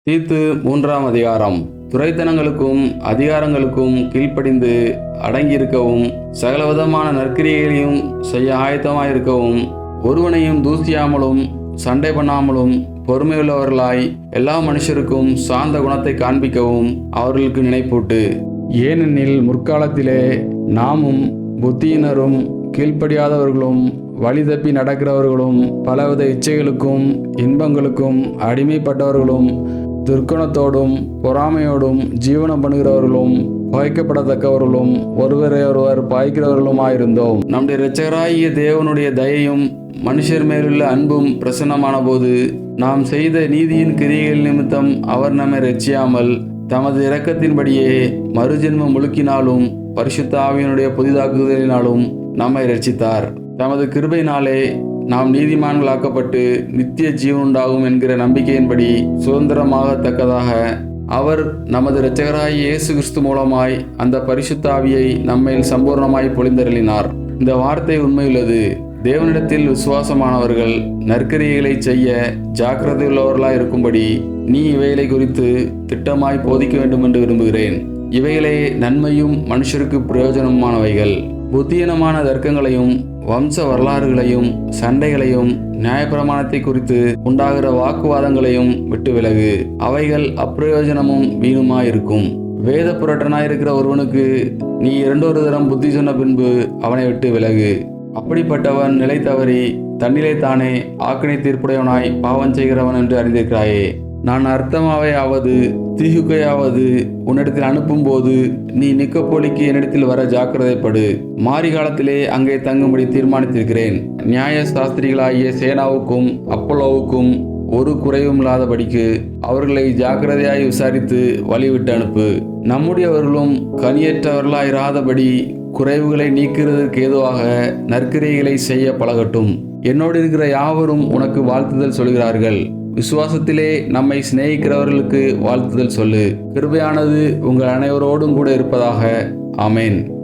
தீத்து 3ஆம் அதிகாரம். துரைத்தனங்களுக்கும் அதிகாரங்களுக்கும் கீழ்ப்படிந்து அடங்கியிருக்கவும், சகலவிதமான நற்கிரியைகளையும் செய்ய ஆயத்தமாயிருக்கவும், ஒருவனையும் தூசியாமலும் சண்டை பண்ணாமலும் பொறுமையுள்ளவர்களாய் எல்லா மனுஷருக்கும் சாந்த குணத்தை காண்பிக்கவும் அவர்களுக்கு நினைப்பூட்டு. ஏனெனில் முற்காலத்திலே நாமும் புத்தியினரும் கீழ்ப்படியாதவர்களும் வழி தப்பி நடக்கிறவர்களும் பலவித இச்சைகளுக்கும் இன்பங்களுக்கும் அடிமைப்பட்டவர்களும் துர்க்குணத்தோடும் பொறாமையோடும் ஜீவனம் பண்ணுகிறவர்களும் பகைக்கப்படத்தக்கவர்களும் ஒருவரையொருவர் பாய்க்கிறவர்களுமாயிருந்தோம். நம்முடைய இரட்சகராகிய தேவனுடைய தயையும் மனுஷர் மேலுள்ள அன்பும் பிரசன்னமான போது, நாம் செய்த நீதியின் கிரியைகள் நிமித்தம் அவர் நம்மை இரட்சியாமல் தமது இரக்கத்தின்படியே மறுஜென்மம் முழுக்கினாலும் பரிசுத்த ஆவியினுடைய புதிதாக்குதலினாலும் நம்மை இரட்சித்தார். தமது கிருபையினாலே நாம் நீதிமான்களாக்கப்பட்டு நித்திய ஜீவன் உண்டாகும் என்கிற நம்பிக்கையின்படி சுதந்திரமாகத்தக்கதாக அவர் நமது இரட்சகராகிய இயேசு கிறிஸ்து மூலமாய் அந்த பரிசுத்த ஆவியை நம்மேல் சம்பூர்ணமாய் பொழிந்தருளினார். இந்த வார்த்தை உண்மையுள்ளது. தேவனிடத்தில் விசுவாசமானவர்கள் நற்கிரியைகளை செய்ய ஜாக்கிரதையுள்ளவர்களாய் இருக்கும்படி நீ இவைகளை குறித்து திட்டமாய் போதிக்க வேண்டும் என்று விரும்புகிறேன். இவைகளே நன்மையும் மனுஷருக்கு பிரயோஜனமானவைகள். புத்தியீனமான தர்க்கங்களையும் வம்ச வரலாறுகளையும் சண்டைகளையும் நியாயப்பிரமாணத்தை குறித்து உண்டாகிற வாக்குவாதங்களையும் விட்டு விலகு. அவைகள் அப்பிரயோஜனமும் வீணுமாயிருக்கும். வேத புரட்டனாயிருக்கிற ஒருவனுக்கு நீ 2 தரம் புத்தி சொன்ன பின்பு அவனை விட்டு விலகு. அப்படிப்பட்டவன் நிலை தவறி தன்னிலே தானே ஆக்கினை தீர்ப்புடையவனாய் பாவம் செய்கிறவன் என்று அறிந்திருக்கிறாயே. நான் அர்த்தமாவையாவது தீகுக்கையாவது உன்னிடத்தில் அனுப்பும் போது நீ நிக்கப்போலிக்கு என்னிடத்தில் வர ஜாக்கிரதைப்படு. மாரி காலத்திலே அங்கே தங்கும்படி தீர்மானித்திருக்கிறேன். நியாய சாஸ்திரிகளாகிய சேனாவுக்கும் அப்போலோவுக்கும் ஒரு குறைவும் இல்லாதபடிக்கு அவர்களை ஜாக்கிரதையாய் விசாரித்து வழிவிட்டு அனுப்பு. நம்முடையவர்களும் கனியற்றவர்களாயிராதபடி குறைவுகளை நீக்கிறதற்கு ஏதுவாக நற்கிரியைகளை செய்ய பழகட்டும். என்னோடு இருக்கிற யாவரும் உனக்கு வாழ்த்துதல் சொல்கிறார்கள். விசுவாசத்திலே நம்மை சிநேகிக்கிறவர்களுக்கு வாழ்த்துதல் சொல்லு. கிருபையானது உங்கள் அனைவரோடும் கூட இருப்பதாக. ஆமேன்.